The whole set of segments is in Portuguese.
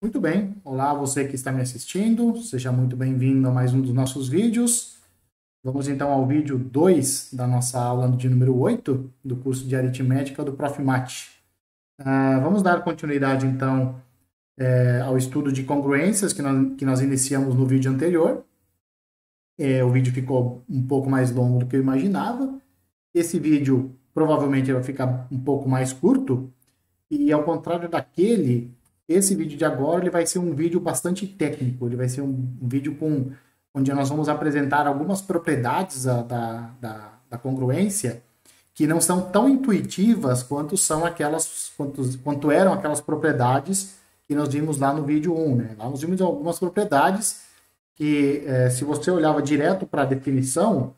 Muito bem, olá você que está me assistindo, seja muito bem-vindo a mais um dos nossos vídeos. Vamos então ao vídeo 2 da nossa aula de número 8 do curso de aritmética do Prof. Mate. Vamos dar continuidade então ao estudo de congruências que nós iniciamos no vídeo anterior. O vídeo ficou um pouco mais longo do que eu imaginava. Esse vídeo provavelmente vai ficar um pouco mais curto e ao contrário daquele, esse vídeo de agora ele vai ser um vídeo bastante técnico, ele vai ser um vídeo onde nós vamos apresentar algumas propriedades da congruência que não são tão intuitivas quanto eram aquelas propriedades que nós vimos lá no vídeo 1, né? Lá nós vimos algumas propriedades que, se você olhava direto para a definição,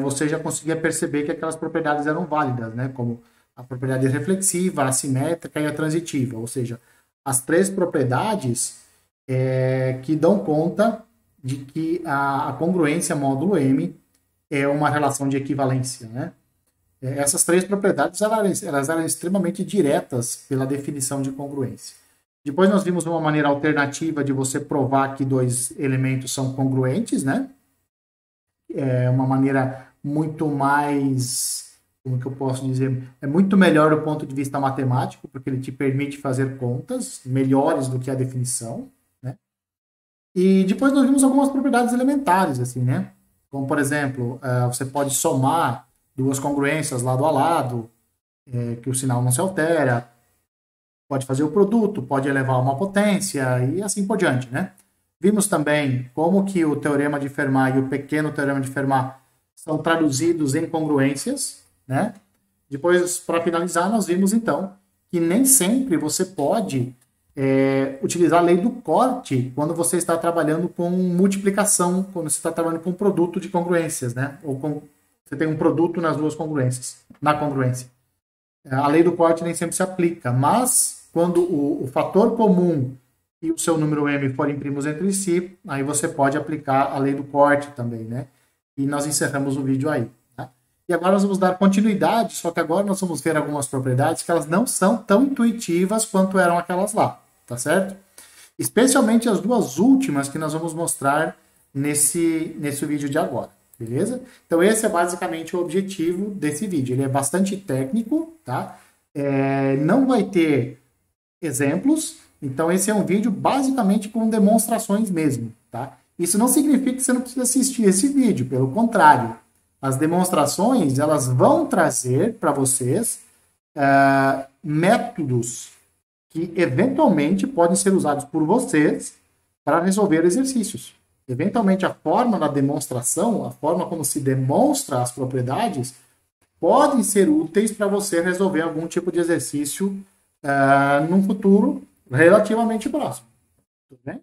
você já conseguia perceber que aquelas propriedades eram válidas, né? Como a propriedade reflexiva, a assimétrica e a transitiva, ou seja, as três propriedades que dão conta de que a congruência módulo M é uma relação de equivalência, né? Essas três propriedades elas eram extremamente diretas pela definição de congruência. Depois nós vimos uma maneira alternativa de você provar que dois elementos são congruentes, né? É uma maneira muito mais, como que eu posso dizer, é muito melhor do ponto de vista matemático, porque ele te permite fazer contas melhores do que a definição, né? E depois nós vimos algumas propriedades elementares, assim, né? Como, por exemplo, você pode somar duas congruências lado a lado, que o sinal não se altera, pode fazer o produto, pode elevar a uma potência e assim por diante, né? Vimos também como que o teorema de Fermat e o pequeno teorema de Fermat são traduzidos em congruências, né? Depois, para finalizar, nós vimos então que nem sempre você pode utilizar a lei do corte quando você está trabalhando com multiplicação, quando você está trabalhando com um produto de congruências, né? Você tem um produto nas duas congruências, na congruência. A lei do corte nem sempre se aplica, mas quando o fator comum e o seu número M forem primos entre si, aí você pode aplicar a lei do corte também, né? E nós encerramos o vídeo aí. Tá? E agora nós vamos dar continuidade, só que agora nós vamos ver algumas propriedades que elas não são tão intuitivas quanto eram aquelas lá, tá certo? Especialmente as duas últimas que nós vamos mostrar nesse vídeo de agora, beleza? Então esse é basicamente o objetivo desse vídeo. Ele é bastante técnico, tá? Não vai ter exemplos, então esse é um vídeo basicamente com demonstrações mesmo, tá? Isso não significa que você não precisa assistir esse vídeo, pelo contrário. As demonstrações, elas vão trazer para vocês métodos que eventualmente podem ser usados por vocês para resolver exercícios. Eventualmente a forma da demonstração, a forma como se demonstra as propriedades, podem ser úteis para você resolver algum tipo de exercício num futuro relativamente próximo. Tudo bem?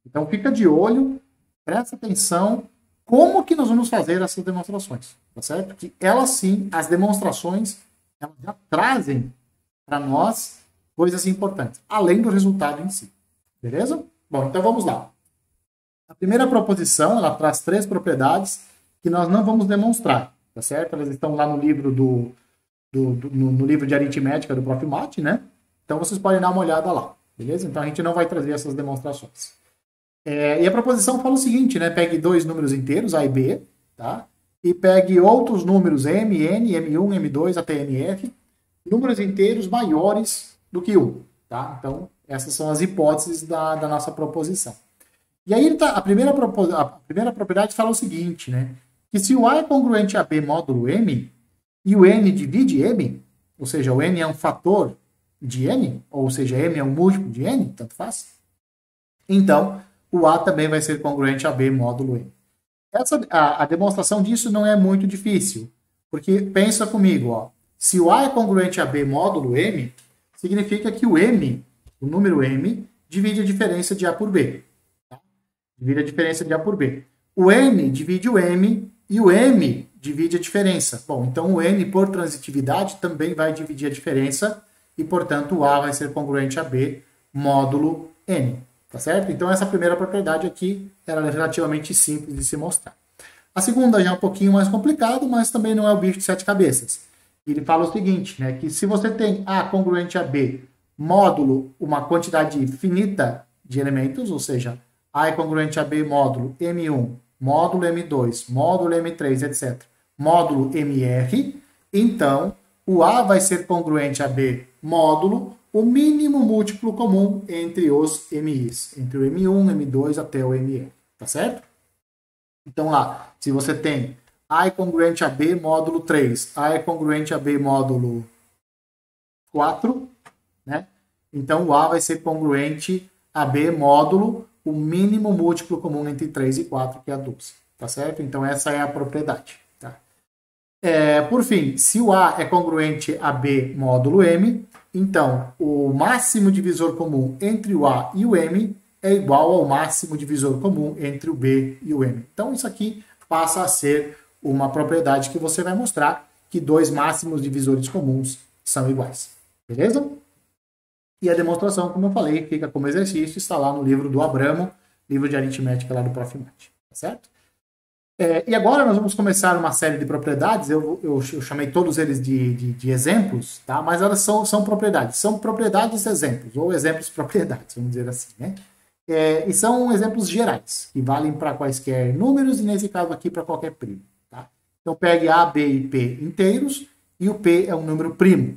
Então fica de olho, presta atenção como que nós vamos fazer essas demonstrações, tá certo? Que elas sim, as demonstrações, elas já trazem para nós coisas importantes, além do resultado em si. Beleza? Bom, então vamos lá. A primeira proposição, ela traz três propriedades que nós não vamos demonstrar, tá certo? Elas estão lá no livro no livro de aritmética do Prof. Mate, né? Então vocês podem dar uma olhada lá, beleza? Então a gente não vai trazer essas demonstrações. E a proposição fala o seguinte, né? Pegue dois números inteiros, A e B, tá? E pegue outros números M, N, M1, M2 até NF, números inteiros maiores do que 1, tá? Então essas são as hipóteses da nossa proposição. E aí a primeira propriedade fala o seguinte, né? Que se o A é congruente a B módulo M, e o N divide M, ou seja, o N é um fator de N, ou seja, M é um múltiplo de N, tanto faz, então o A também vai ser congruente a B módulo M. A demonstração disso não é muito difícil, porque pensa comigo, ó, se o A é congruente a B módulo M, significa que o M, o número M, divide a diferença de A por B. Tá? Divide a diferença de A por B. O N divide o M e o M divide a diferença. Bom, então o N por transitividade também vai dividir a diferença e, portanto, o A vai ser congruente a B módulo N. Tá certo? Então essa primeira propriedade aqui era relativamente simples de se mostrar. A segunda já é um pouquinho mais complicado, mas também não é o bicho de sete cabeças. Ele fala o seguinte, né, que se você tem A congruente a B módulo uma quantidade finita de elementos, ou seja, A é congruente a B módulo M1, módulo M2, módulo M3, etc. Módulo MR, então o A vai ser congruente a B módulo o mínimo múltiplo comum entre os MIs, entre o M1, M2 até o MR, tá certo? Então lá, se você tem A é congruente a B módulo 3, A é congruente a B módulo 4, né? Então o A vai ser congruente a B módulo o mínimo múltiplo comum entre 3 e 4, que é a 12, tá certo? Então essa é a propriedade, tá? Por fim, se o A é congruente a B módulo M, então o máximo divisor comum entre o A e o M é igual ao máximo divisor comum entre o B e o M. Então isso aqui passa a ser uma propriedade que você vai mostrar que dois máximos divisores comuns são iguais. Beleza? E a demonstração, como eu falei, fica como exercício, está lá no livro do Abramo, livro de aritmética lá do Prof. Mate, tá certo? E agora nós vamos começar uma série de propriedades, eu chamei todos eles de exemplos, tá? Mas elas são propriedades exemplos, ou exemplos propriedades, vamos dizer assim, né? E são exemplos gerais, que valem para quaisquer números, e nesse caso aqui para qualquer primo, tá? Então pegue A, B e P inteiros, e o P é um número primo.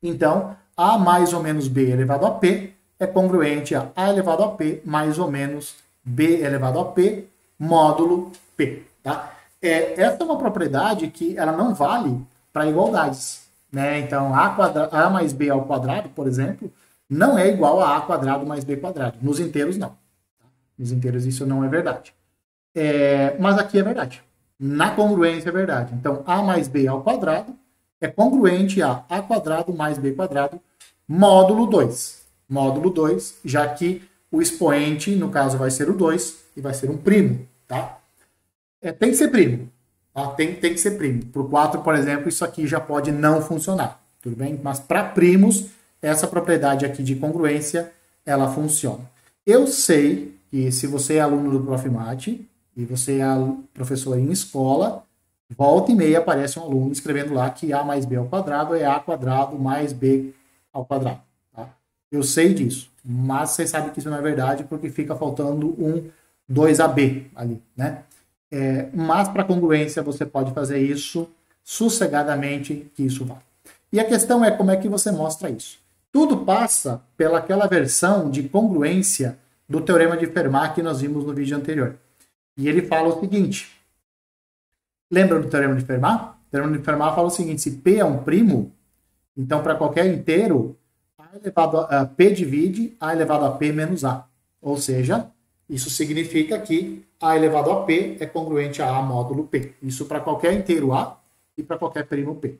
Então, A mais ou menos B elevado a P é congruente a A elevado a P mais ou menos B elevado a P módulo P. Tá? Essa é uma propriedade que ela não vale para igualdades. Né? Então, A mais B ao quadrado, por exemplo, não é igual a A quadrado mais B quadrado. Nos inteiros, não. Nos inteiros isso não é verdade. Mas aqui é verdade. Na congruência é verdade. Então, A mais B ao quadrado é congruente a A quadrado mais B quadrado módulo 2. Módulo 2, já que o expoente, no caso, vai ser o 2 e vai ser um primo, tá? Tem que ser primo, tá? Tem que ser primo. Para o 4, por exemplo, isso aqui já pode não funcionar, tudo bem? Mas para primos, essa propriedade aqui de congruência, ela funciona. Eu sei que se você é aluno do Prof. Mate e você é professor em escola, volta e meia aparece um aluno escrevendo lá que A mais B ao quadrado é A quadrado mais B ao quadrado. Tá? Eu sei disso, mas vocês sabem que isso não é verdade porque fica faltando um 2AB ali, né? Mas para congruência você pode fazer isso sossegadamente, que isso vale. E a questão é como é que você mostra isso. Tudo passa pelaquela versão de congruência do Teorema de Fermat que nós vimos no vídeo anterior. E ele fala o seguinte... Lembra do Teorema de Fermat? O Teorema de Fermat fala o seguinte, se P é um primo, então para qualquer inteiro, P divide A elevado a P menos A. Ou seja, isso significa que A elevado a P é congruente a A módulo P. Isso para qualquer inteiro A e para qualquer primo P.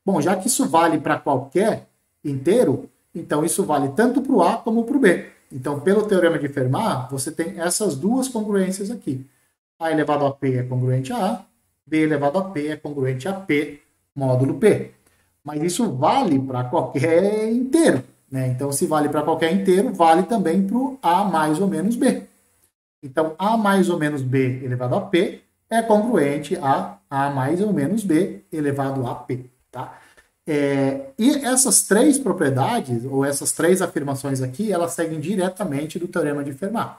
Bom, já que isso vale para qualquer inteiro, então isso vale tanto para o A como para o B. Então, pelo Teorema de Fermat, você tem essas duas congruências aqui. A elevado a P é congruente a A, B elevado a P é congruente a P módulo P. Mas isso vale para qualquer inteiro. Né? Então, se vale para qualquer inteiro, vale também para o A mais ou menos B. Então, A mais ou menos B elevado a P é congruente a A mais ou menos B elevado a P. Tá? E essas três propriedades, ou essas três afirmações aqui, elas seguem diretamente do Teorema de Fermat.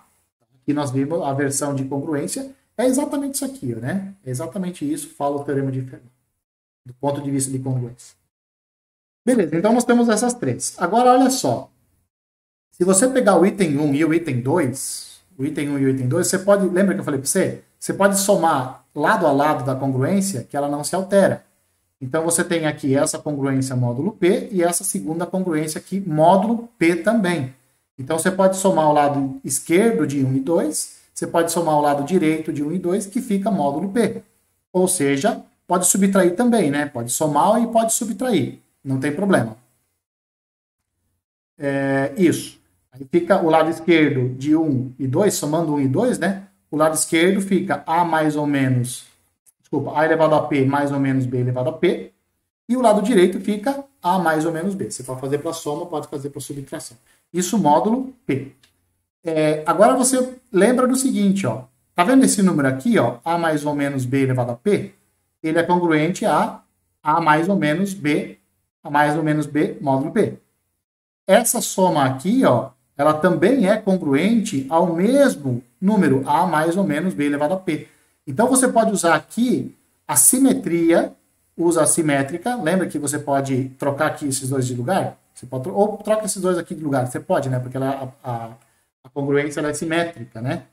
Aqui nós vimos a versão de congruência. É exatamente isso aqui, né? É exatamente isso, fala o Teorema de Fermat, do ponto de vista de congruência. Beleza, então nós temos essas três. Agora, olha só. Se você pegar o item 1 e o item 2, você pode, lembra que eu falei para você? Você pode somar lado a lado da congruência, que ela não se altera. Então, você tem aqui essa congruência módulo P e essa segunda congruência aqui, módulo P também. Então, você pode somar o lado esquerdo de 1 e 2, você pode somar o lado direito de 1 e 2, que fica módulo P. Ou seja, pode subtrair também, né? Pode somar e pode subtrair. Não tem problema. Isso. Aí fica o lado esquerdo de 1 e 2, somando 1 e 2, né? O lado esquerdo fica A mais ou menos... Desculpa, A elevado a P mais ou menos B elevado a P. E o lado direito fica A mais ou menos B. Você pode fazer para soma, pode fazer para subtração. Isso módulo P. Agora você lembra do seguinte, ó. Tá vendo esse número aqui, ó? A mais ou menos B elevado a P? Ele é congruente a A mais ou menos B módulo P. essa soma aqui, ó, ela também é congruente ao mesmo número, A mais ou menos B elevado a P. Então, você pode usar aqui a simetria, usa a simétrica. Lembra que você pode trocar aqui esses dois de lugar? Você pode, ou troca esses dois aqui de lugar. Você pode, né? Porque a congruência ela é simétrica, né?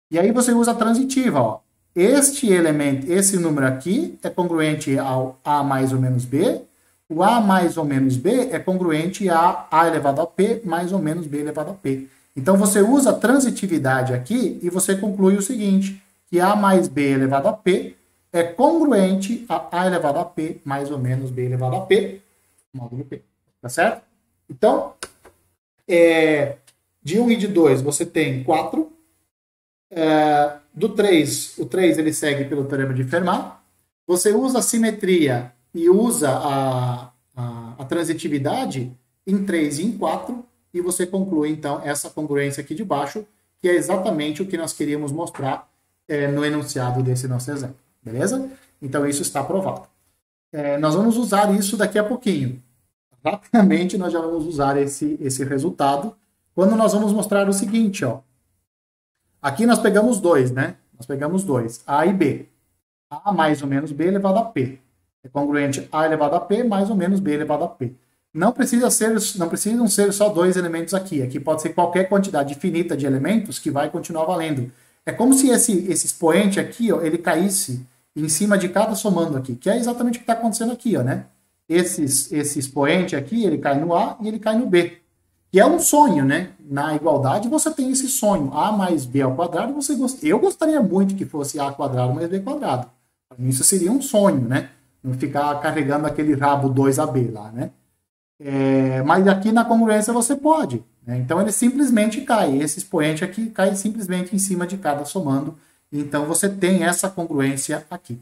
E aí você usa a transitiva, ó. Este elemento, esse número aqui é congruente ao A mais ou menos B. O A mais ou menos B é congruente a A elevado a P mais ou menos B elevado a P. Então, você usa a transitividade aqui e você conclui o seguinte, que A mais B elevado a P é congruente a elevado a P mais ou menos B elevado a P, módulo P. Tá certo? Então, de 1 e de 2 você tem 4. Do 3, o 3 ele segue pelo teorema de Fermat. Você usa a simetria e usa a transitividade em 3 e em 4, e você conclui, então, essa congruência aqui de baixo, que é exatamente o que nós queríamos mostrar no enunciado desse nosso exemplo. Beleza? Então, isso está provado. Nós vamos usar isso daqui a pouquinho. Rapidamente, nós já vamos usar esse resultado, quando nós vamos mostrar o seguinte, ó. Aqui nós pegamos 2, né? Nós pegamos 2, A e B. A mais ou menos B elevado a P. É congruente A elevado a P mais ou menos B elevado a P. Não precisam ser só 2 elementos aqui. Aqui pode ser qualquer quantidade infinita de elementos que vai continuar valendo. É como se esse expoente aqui, ó, ele caísse em cima de cada somando aqui, que é exatamente o que está acontecendo aqui, ó, né? Esse expoente aqui, ele cai no A e ele cai no B. Que é um sonho, né? Na igualdade você tem esse sonho, A mais B ao quadrado, eu gostaria muito que fosse A quadrado mais B quadrado. Para mim isso seria um sonho, né? Não ficar carregando aquele rabo 2AB lá, né? Mas aqui na congruência você pode, né? Então ele simplesmente cai, esse expoente aqui cai simplesmente em cima de cada somando, então você tem essa congruência aqui.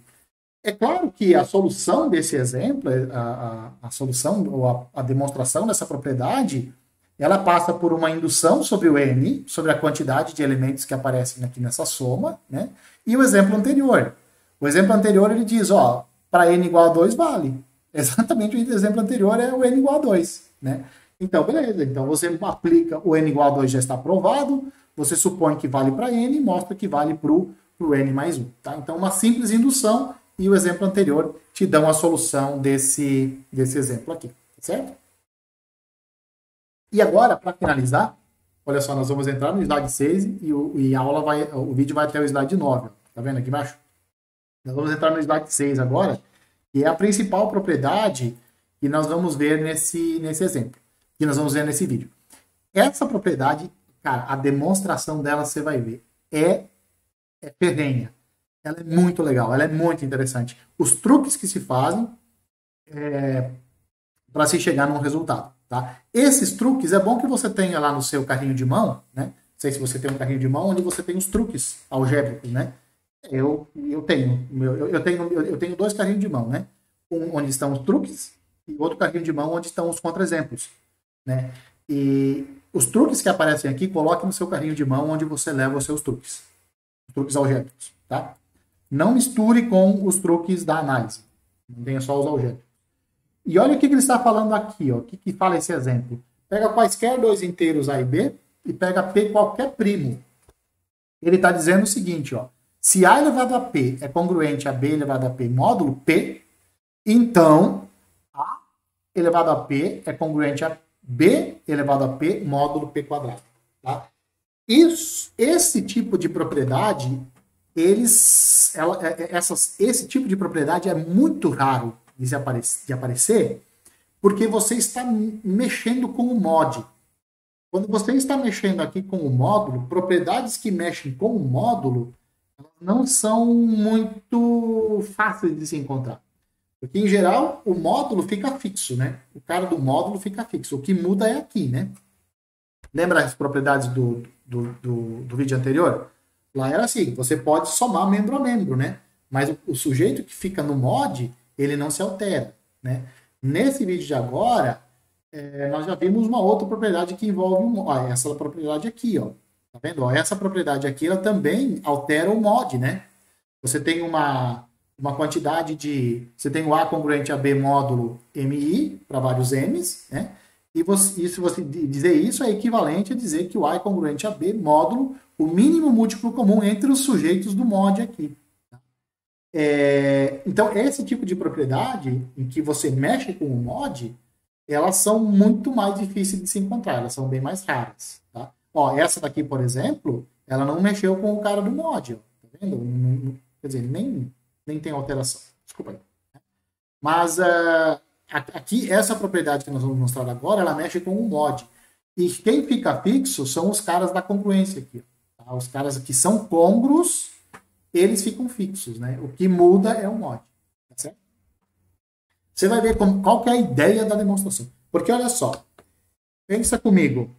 É claro que a solução desse exemplo, a solução ou a demonstração dessa propriedade, ela passa por uma indução sobre o N, sobre a quantidade de elementos que aparecem aqui nessa soma, né? E o exemplo anterior. O exemplo anterior ele diz, ó, para N igual a 2 vale. Exatamente o exemplo anterior é o N igual a 2, né? Então, beleza. Então, você aplica o N igual a 2 já está provado, você supõe que vale para N e mostra que vale para o N mais 1, tá? Então, uma simples indução e o exemplo anterior te dão a solução desse exemplo aqui, certo? E agora, para finalizar, olha só, nós vamos entrar no slide 6 e o vídeo vai até o slide 9. Tá vendo aqui embaixo? Nós vamos entrar no slide 6 agora, que é a principal propriedade que nós vamos ver nesse exemplo, que nós vamos ver nesse vídeo. Essa propriedade, cara, a demonstração dela você vai ver, é ferrenha. Ela é muito legal, ela é muito interessante. Os truques que se fazem para se chegar num resultado. Tá? Esses truques, é bom que você tenha lá no seu carrinho de mão, né? Não sei se você tem um carrinho de mão onde você tem os truques algébricos, né? Eu tenho 2 carrinhos de mão, né? Um onde estão os truques e outro carrinho de mão onde estão os contra-exemplos, né? E os truques que aparecem aqui, coloque no seu carrinho de mão onde você leva os seus truques algébricos, tá? Não misture com os truques da análise. Não tenha só os algébricos. E olha o que ele está falando aqui, ó. O que fala esse exemplo? Pega quaisquer 2 inteiros A e B e pega P qualquer primo. Ele está dizendo o seguinte, ó. Se A elevado a P é congruente a B elevado a P módulo P, então A elevado a P é congruente a B elevado a P módulo P quadrado. Tá? Esse tipo de propriedade, esse tipo de propriedade é muito raro de aparecer, porque você está mexendo com o mod. Quando você está mexendo aqui com o módulo, propriedades que mexem com o módulo não são muito fáceis de se encontrar. Porque, em geral, o módulo fica fixo, né? O cara do módulo fica fixo. O que muda é aqui, né? Lembra as propriedades do vídeo anterior? Lá era assim, você pode somar membro a membro, né? Mas o sujeito que fica no mod, ele não se altera, né? Nesse vídeo de agora, nós já vimos uma outra propriedade que envolve essa propriedade aqui, ó. Tá vendo? Ó, essa propriedade aqui, ela também altera o mod, né? Você tem uma quantidade de... Você tem o A congruente a B módulo MI, para vários M's, né? E se você dizer isso, é equivalente a dizer que o A é congruente a B, módulo, o mínimo múltiplo comum entre os sujeitos do mod aqui. Então, esse tipo de propriedade, em que você mexe com o mod, elas são muito mais difíceis de se encontrar, elas são bem mais raras. Tá? Ó, essa daqui, por exemplo, ela não mexeu com o cara do mod. Ó, tá vendo? Quer dizer, nem tem alteração. Desculpa aí. Mas aqui, essa propriedade que nós vamos mostrar agora, ela mexe com o mod. E quem fica fixo são os caras da congruência aqui. Tá? Os caras que são congruos, eles ficam fixos, né? O que muda é o mod. Tá certo? Você vai ver qual que é a ideia da demonstração. Porque olha só, pensa comigo.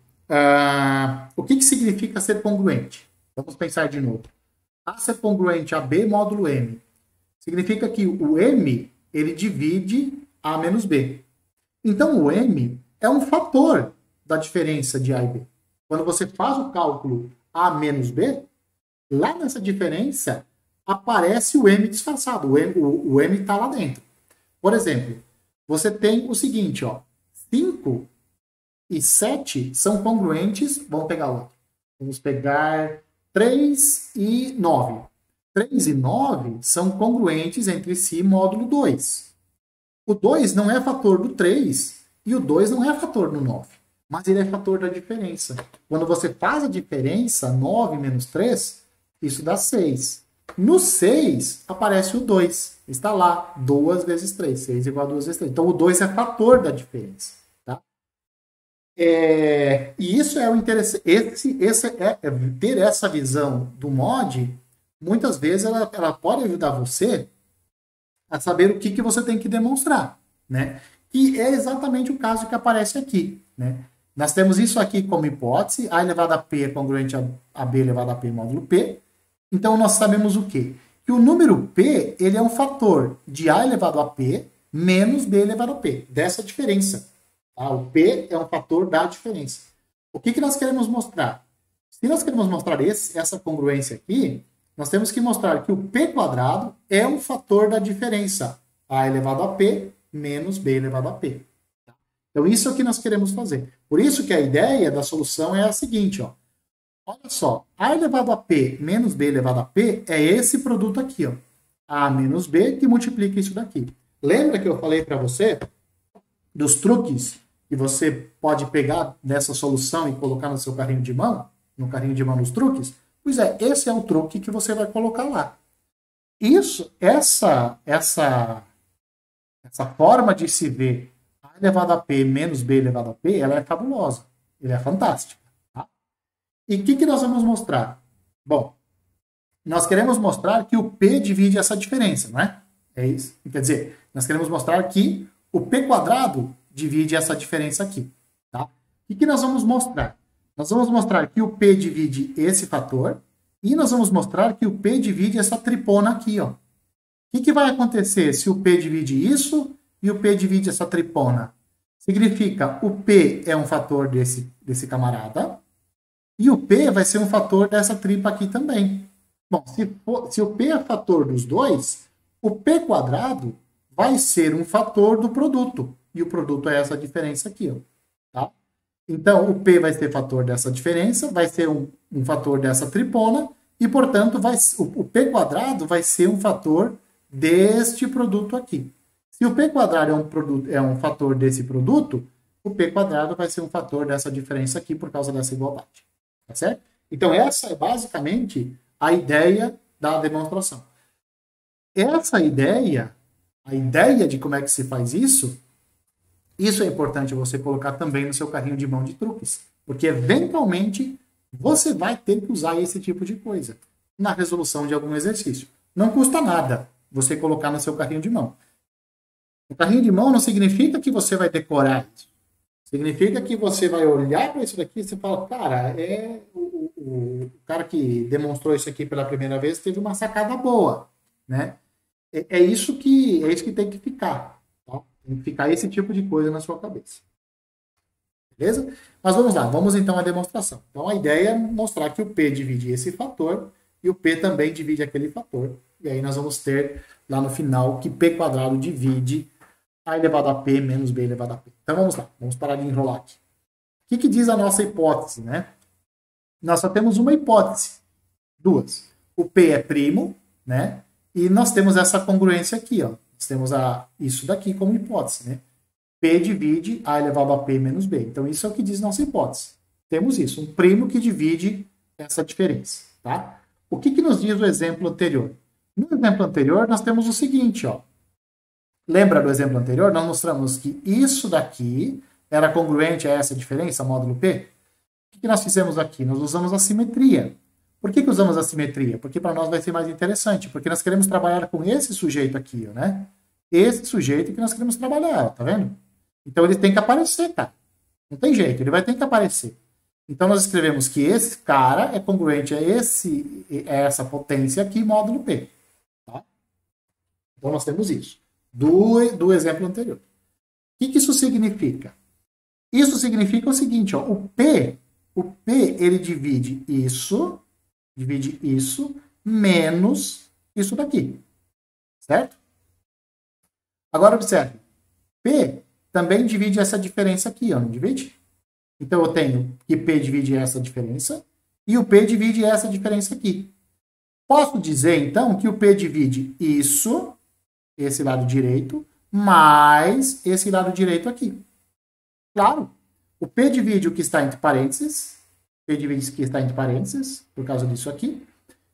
O que significa ser congruente? Vamos pensar de novo. A ser congruente a B módulo M. Significa que o M, ele divide A menos B. Então, o M é um fator da diferença de A e B. Quando você faz o cálculo A menos B, lá nessa diferença, aparece o M disfarçado. O M está lá dentro. Por exemplo, você tem o seguinte, ó, 5 e 7 são congruentes. Vamos pegar outro. Vamos pegar 3 e 9. 3 e 9 são congruentes entre si módulo 2. O 2 não é fator do 3 e o 2 não é fator do 9. Mas ele é fator da diferença. Quando você faz a diferença, 9 menos 3, isso dá 6. No 6, aparece o 2. Está lá, 2 vezes 3. 6 igual a 2 vezes 3. Então, o 2 é fator da diferença. Tá? E isso é o interessante. Ter essa visão do mod, muitas vezes, ela pode ajudar você a saber o que você tem que demonstrar. Né? Que é exatamente o caso que aparece aqui. Né? Nós temos isso aqui como hipótese. A elevado a P é congruente a B elevado a P módulo P. Então, nós sabemos o quê? Que o número P, ele é um fator de A elevado a P menos B elevado a P. Dessa diferença. Tá? O P é um fator da diferença. O que nós queremos mostrar? Se nós queremos mostrar essa congruência aqui, nós temos que mostrar que o P quadrado é um fator da diferença. A elevado a P menos B elevado a P. Então, isso é o que nós queremos fazer. Por isso que a ideia da solução é a seguinte, ó. Olha só, A elevado a P menos B elevado a P é esse produto aqui, ó. A menos B que multiplica isso daqui. Lembra que eu falei para você dos truques que você pode pegar nessa solução e colocar no seu carrinho de mão? No carrinho de mão dos truques? Pois é, esse é o truque que você vai colocar lá. Essa forma de se ver A elevado a P menos B elevado a P, ela é fabulosa. Ela é fantástica. E o que nós vamos mostrar? Bom, nós queremos mostrar que o P divide essa diferença, não é? É isso. Quer dizer, nós queremos mostrar que o P quadrado divide essa diferença aqui. Tá? O que nós vamos mostrar? Nós vamos mostrar que o P divide esse fator e nós vamos mostrar que o P divide essa tripona aqui. Ó. O que vai acontecer se o P divide isso e o P divide essa tripona? Significa o P é um fator desse camarada. E o P vai ser um fator dessa tripa aqui também. Bom, se o P é fator dos dois, o P quadrado vai ser um fator do produto. E o produto é essa diferença aqui. Ó, tá? Então, o P vai ser fator dessa diferença, vai ser um fator dessa tripona, e, portanto, o P quadrado vai ser um fator deste produto aqui. Se o P quadrado é um fator desse produto, o P quadrado vai ser um fator dessa diferença aqui por causa dessa igualdade. Tá certo? Então, essa é basicamente a ideia da demonstração. Essa ideia, a ideia de como é que se faz isso é importante você colocar também no seu carrinho de mão de truques. Porque, eventualmente, você vai ter que usar esse tipo de coisa na resolução de algum exercício. Não custa nada você colocar no seu carrinho de mão. O carrinho de mão não significa que você vai decorar isso. Significa que você vai olhar para isso daqui e você fala, cara, o cara que demonstrou isso aqui pela primeira vez teve uma sacada boa, né? É isso que tem que ficar, tá? Tem que ficar esse tipo de coisa na sua cabeça. Beleza? Mas vamos lá, vamos então à demonstração. Então a ideia é mostrar que o P divide esse fator e o P também divide aquele fator. E aí nós vamos ter lá no final que P quadrado divide A elevado a P menos B elevado a P. Então vamos lá, vamos parar de enrolar aqui. O que diz a nossa hipótese, né? Nós só temos uma hipótese, duas. O P é primo, né? E nós temos essa congruência aqui, ó. Nós temos isso daqui como hipótese, né? P divide A elevado a P menos B. Então isso é o que diz nossa hipótese. Temos isso, um primo que divide essa diferença, tá? O que nos diz o exemplo anterior? No exemplo anterior, nós temos o seguinte, ó. Lembra do exemplo anterior? Nós mostramos que isso daqui era congruente a essa diferença, módulo P. O que nós fizemos aqui? Nós usamos a simetria. Por que usamos a simetria? Porque para nós vai ser mais interessante, porque nós queremos trabalhar com esse sujeito aqui, ó, né? Esse sujeito que nós queremos trabalhar, ó, tá vendo? Então ele tem que aparecer, cara. Não tem jeito, ele vai ter que aparecer. Então nós escrevemos que esse cara é congruente a essa potência aqui, módulo P. Tá? Então nós temos isso. Do exemplo anterior. O que isso significa? Isso significa o seguinte, ó, o P ele divide isso menos isso daqui. Certo? Agora observe. P também divide essa diferença aqui, ó, não divide? Então eu tenho que P divide essa diferença e o P divide essa diferença aqui. Posso dizer, então, que o P divide isso, esse lado direito, mais esse lado direito aqui. Claro, o P divide o que está entre parênteses, P divide o que está entre parênteses, por causa disso aqui,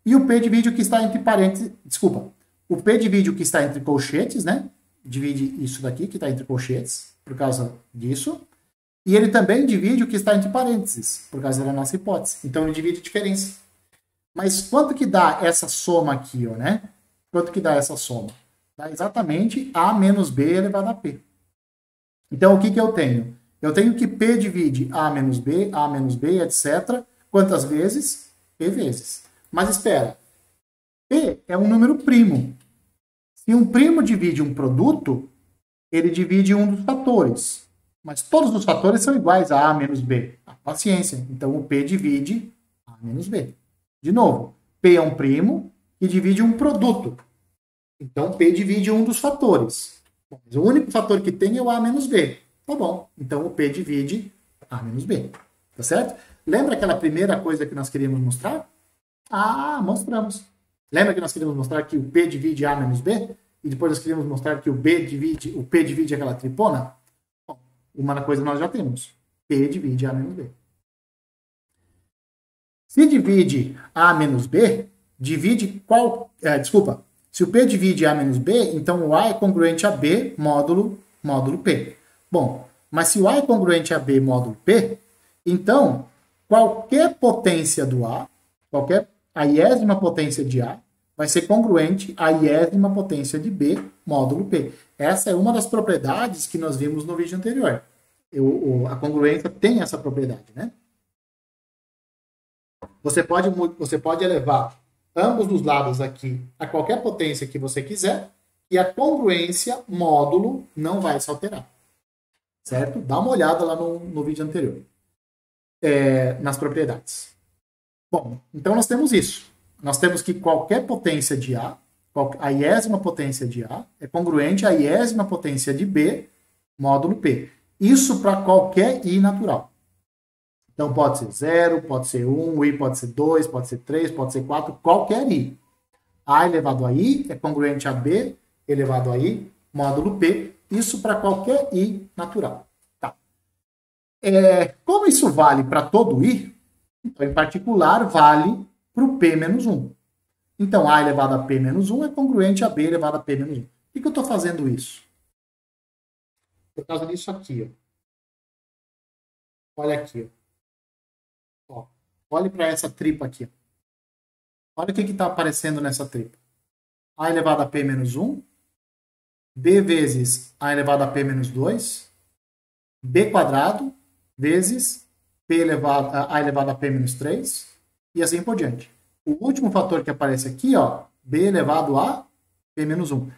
e o P divide o que está entre parênteses, desculpa, o P divide o que está entre colchetes, né? Divide isso daqui, que está entre colchetes, por causa disso, e ele também divide o que está entre parênteses, por causa da nossa hipótese. Então, ele divide a diferença. Mas quanto que dá essa soma aqui, ó, né? Quanto que dá essa soma? Dá exatamente A menos B elevado a P. Então, o que eu tenho? Eu tenho que P divide A menos B, etc. Quantas vezes? P vezes. Mas espera. P é um número primo. Se um primo divide um produto, ele divide um dos fatores. Mas todos os fatores são iguais a A menos B. Paciência. Então, o P divide A menos B. De novo, P é um primo que divide um produto. Então, P divide um dos fatores. Bom, mas o único fator que tem é o A menos B. Tá bom. Então, o P divide A menos B. Tá certo? Lembra aquela primeira coisa que nós queríamos mostrar? Ah, mostramos. Lembra que nós queríamos mostrar que o P divide A menos B? E depois nós queríamos mostrar que o P divide aquela tripona? Bom, uma coisa nós já temos. P divide A menos B. Se divide A menos B, divide qual... se o P divide A menos B, então o A é congruente a B módulo P. Bom, mas se o A é congruente a B módulo P, então qualquer potência do A, a iésima potência de A, vai ser congruente à iésima potência de B módulo P. Essa é uma das propriedades que nós vimos no vídeo anterior. A congruência tem essa propriedade, né? Você pode elevar ambos os lados aqui a qualquer potência que você quiser e a congruência módulo não vai se alterar. Certo? Dá uma olhada lá no vídeo anterior. Nas propriedades. Bom, então nós temos isso. Nós temos que qualquer potência de A, a iésima potência de A, é congruente à iésima potência de B módulo P. Isso para qualquer I natural. Então pode ser 0, pode ser 1, o I pode ser 2, pode ser 3, pode ser 4, qualquer I. A elevado a I é congruente a B elevado a I módulo P. Isso para qualquer I natural. Tá. Como isso vale para todo I, então, em particular, vale para o P menos 1. Então, A elevado a P menos 1 é congruente a B elevado a P menos 1. Por que eu estou fazendo isso? Por causa disso aqui. Ó. Olha aqui. Ó. Olhe para essa tripa aqui. Olha o que está aparecendo nessa tripa. A elevado a P menos 1. B vezes A elevado a P menos 2. B quadrado vezes A elevado a P menos 3. E assim por diante. O último fator que aparece aqui, ó, B elevado a P menos 1.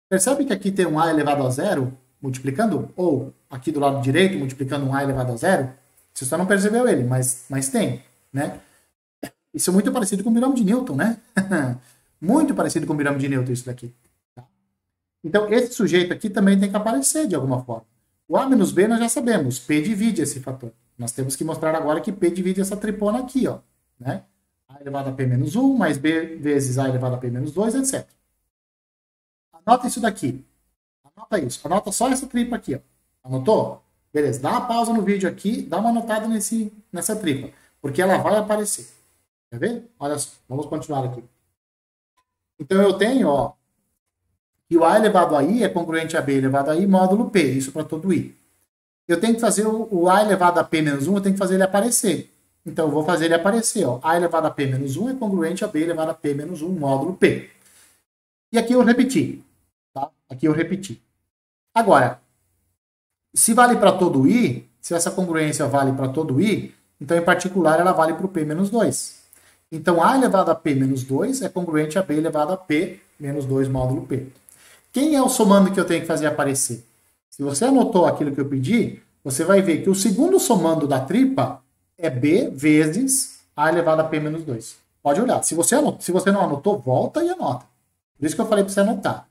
Percebe que aqui tem um A elevado a 0 multiplicando? Ou aqui do lado direito multiplicando um A elevado a 0? Você só não percebeu ele, mas tem, né? Isso é muito parecido com o birômetro de Newton, né? Muito parecido com o birômetro de Newton isso daqui. Tá? Então, esse sujeito aqui também tem que aparecer de alguma forma. O A menos B nós já sabemos, P divide esse fator. Nós temos que mostrar agora que P divide essa tripona aqui, ó, né? A elevado a P menos 1 mais B vezes A elevado a P menos 2, etc. Anota isso daqui. Anota isso. Anota só essa tripa aqui, ó. Anotou? Beleza. Dá uma pausa no vídeo aqui, dá uma anotada nessa tripa, porque ela vai aparecer. Quer ver? Olha só. Vamos continuar aqui. Então, eu tenho, ó, que o A elevado a I é congruente a B elevado a I módulo P. Isso para todo I. Eu tenho que fazer o A elevado a P menos 1, eu tenho que fazer ele aparecer. Então, eu vou fazer ele aparecer. Ó. A elevado a P menos 1 é congruente a B elevado a P menos 1 módulo P. E aqui eu repeti. Tá? Aqui eu repeti. Agora, se vale para todo I, se essa congruência vale para todo I, então, em particular, ela vale para o P menos 2. Então, A elevado a P menos 2 é congruente a B elevado a P menos 2 módulo P. Quem é o somando que eu tenho que fazer aparecer? Se você anotou aquilo que eu pedi, você vai ver que o segundo somando da tripa é B vezes A elevado a P menos 2. Pode olhar. Se você não anotou, volta e anota. Por isso que eu falei para você anotar.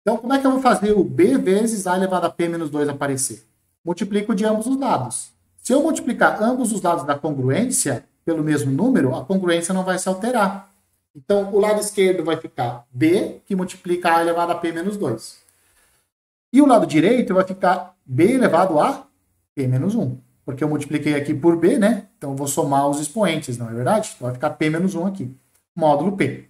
Então, como é que eu vou fazer o B vezes A elevado a P menos 2 aparecer? Multiplico de ambos os lados. Se eu multiplicar ambos os lados da congruência pelo mesmo número, a congruência não vai se alterar. Então, o lado esquerdo vai ficar B, que multiplica A elevado a P menos 2. E o lado direito vai ficar B elevado a P menos 1. Porque eu multipliquei aqui por B, né? Então, eu vou somar os expoentes, não é verdade? Então, vai ficar P menos 1 aqui. Módulo P.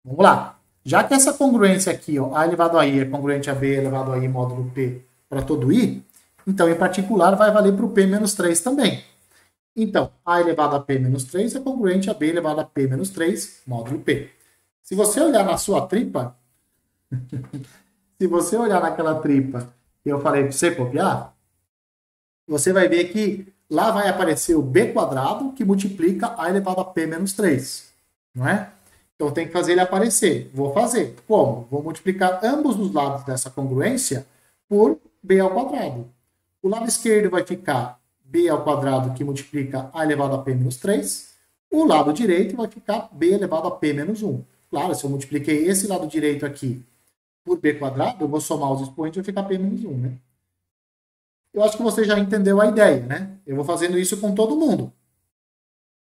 Vamos lá. Já que essa congruência aqui, ó, A elevado a I é congruente a B elevado a I módulo P para todo I, então, em particular, vai valer para o P menos 3 também. Então, A elevado a P menos 3 é congruente a B elevado a P menos 3 módulo P. Se você olhar na sua tripa, se você olhar naquela tripa que eu falei para você copiar, você vai ver que lá vai aparecer o B quadrado que multiplica A elevado a P menos 3. Não é? Então, eu tenho que fazer ele aparecer. Vou fazer. Como? Vou multiplicar ambos os lados dessa congruência por B ao quadrado. O lado esquerdo vai ficar B ao quadrado, que multiplica A elevado a P menos 3. O lado direito vai ficar B elevado a P menos 1. Claro, se eu multipliquei esse lado direito aqui por B quadrado, eu vou somar os expoentes e vai ficar P menos 1, né? Eu acho que você já entendeu a ideia, né? Eu vou fazendo isso com todo mundo.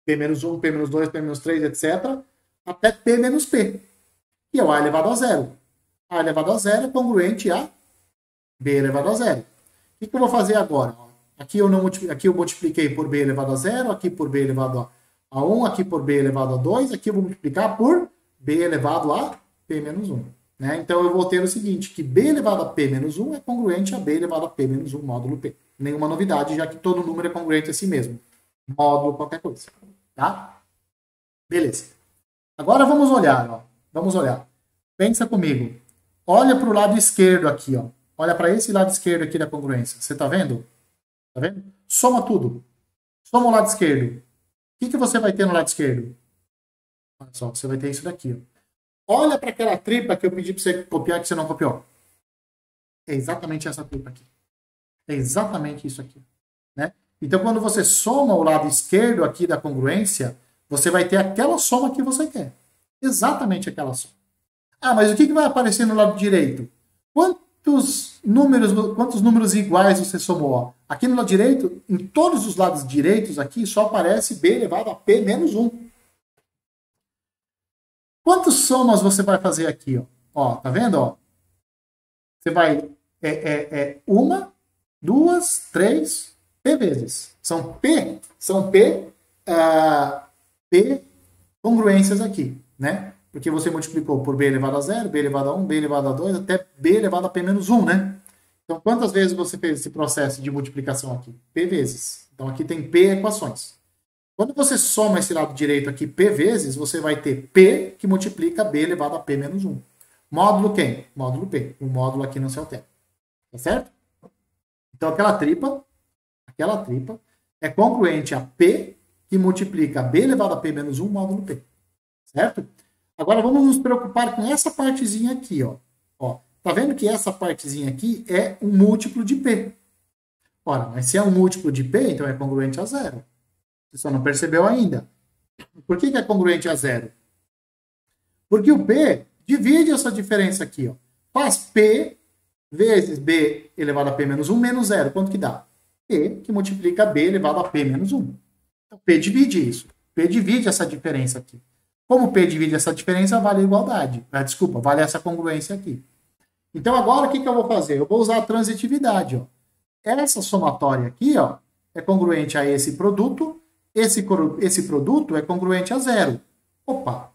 P menos 1, P menos 2, P menos 3, etc. Até P menos P, que é o A elevado a 0. A elevado a 0 é congruente a B elevado a 0. O que eu vou fazer agora? Aqui eu multipliquei por B elevado a 0, aqui por B elevado a 1, aqui por B elevado a 2, aqui eu vou multiplicar por B elevado a P menos 1. Né? Então eu vou ter o seguinte, que B elevado a P menos 1 é congruente a B elevado a P menos 1 módulo P. Nenhuma novidade, já que todo número é congruente a si mesmo. Módulo qualquer coisa. Tá? Beleza. Agora vamos olhar. Ó. Vamos olhar. Pensa comigo. Olha para o lado esquerdo aqui. Ó. Olha para esse lado esquerdo aqui da congruência. Você está vendo? Tá vendo? Soma tudo. Soma o lado esquerdo. O que você vai ter no lado esquerdo? Olha só, você vai ter isso daqui. Ó. Olha para aquela tripa que eu pedi para você copiar que você não copiou. É exatamente essa tripa aqui. É exatamente isso aqui. Né? Então, quando você soma o lado esquerdo aqui da congruência, você vai ter aquela soma que você quer. Exatamente aquela soma. Ah, mas o que vai aparecer no lado direito? Quantos números iguais você somou? Ó? Aqui no lado direito, em todos os lados direitos aqui, só aparece B elevado a P menos 1. Quantas somas você vai fazer aqui? Ó, tá vendo? Ó? Você vai... uma, duas, três, P vezes. São P congruências aqui, né? Porque você multiplicou por B elevado a 0, B elevado a 1, B elevado a 2, até B elevado a P menos 1, né? Então, quantas vezes você fez esse processo de multiplicação aqui? P vezes. Então, aqui tem P equações. Quando você soma esse lado direito aqui, P vezes, você vai ter P que multiplica B elevado a P menos 1. Módulo quem? Módulo P. O módulo aqui não se altera. Tá certo? Então, aquela tripa é congruente a P que multiplica B elevado a P menos 1 módulo P. Certo? Agora, vamos nos preocupar com essa partezinha aqui, ó. Tá vendo que essa partezinha aqui é um múltiplo de P. Ora, mas se é um múltiplo de P, então é congruente a 0. Você só não percebeu ainda. Por que é congruente a 0? Porque o P Divide essa diferença aqui, ó. Faz P vezes B elevado a P menos 1 menos 0. Quanto que dá? P que multiplica B elevado a P menos 1. Então, P divide isso. P divide essa diferença aqui. Como P divide essa diferença, vale a igualdade. Desculpa, vale essa congruência aqui. Então, agora, o que eu vou fazer? Eu vou usar a transitividade, ó. Essa somatória aqui, ó, é congruente a esse produto. Esse produto é congruente a 0. Opa!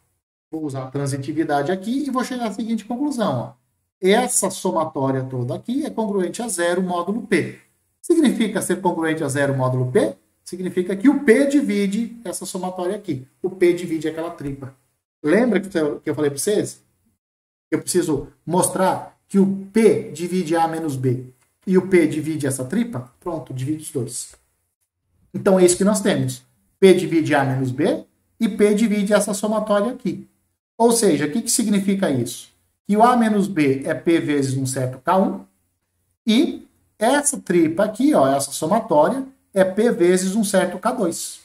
Vou usar a transitividade aqui e vou chegar à seguinte conclusão, ó. Essa somatória toda aqui é congruente a 0 módulo P. Significa ser congruente a 0 módulo P? Significa que o P divide essa somatória aqui. O P divide aquela tripa. Lembra que eu falei para vocês? Eu preciso mostrar que o P divide A menos B e o P divide essa tripa? Pronto, divide os dois. Então é isso que nós temos. P divide A menos B e P divide essa somatória aqui. Ou seja, o que significa isso? Que o A menos B é P vezes um certo K1 e essa tripa aqui, ó, essa somatória, é P vezes um certo K2.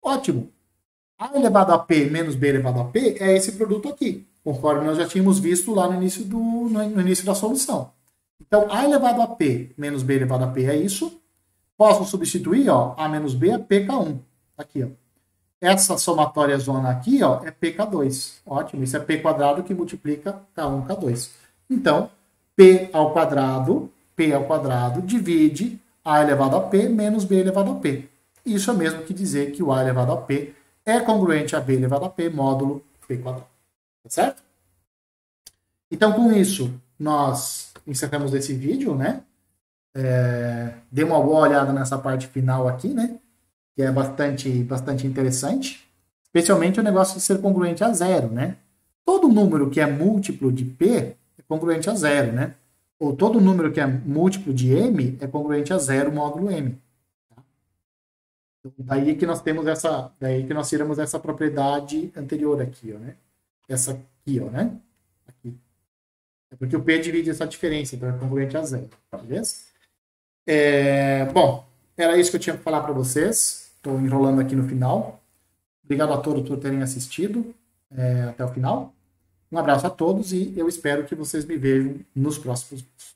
Ótimo. A elevado a P menos B elevado a P é esse produto aqui, conforme nós já tínhamos visto lá no início da solução. Então, A elevado a P menos B elevado a P é isso. Posso substituir, ó, A menos B é PK1. Aqui, ó. Essa somatória zona aqui, ó, é PK2. Ótimo, isso é P quadrado que multiplica K1, K2. Então, P ao quadrado divide A elevado a P menos B elevado a P. Isso é mesmo que dizer que o A elevado a P é congruente a B elevado a P módulo P quadrado. Tá certo? Então, com isso, nós encerramos esse vídeo, né? Dê uma boa olhada nessa parte final aqui, né? Que é bastante interessante. Especialmente o negócio de ser congruente a 0, né? Todo número que é múltiplo de P é congruente a 0, né? Ou todo número que é múltiplo de M é congruente a 0 módulo M. Tá? Então, daí que nós tiramos essa propriedade anterior aqui, ó, né? Essa aqui, ó, né? Aqui. É porque o P divide essa diferença, então é congruente a 0, beleza? Bom, era isso que eu tinha que falar para vocês. Estou enrolando aqui no final. Obrigado a todos por terem assistido até o final. Um abraço a todos e eu espero que vocês me vejam nos próximos vídeos.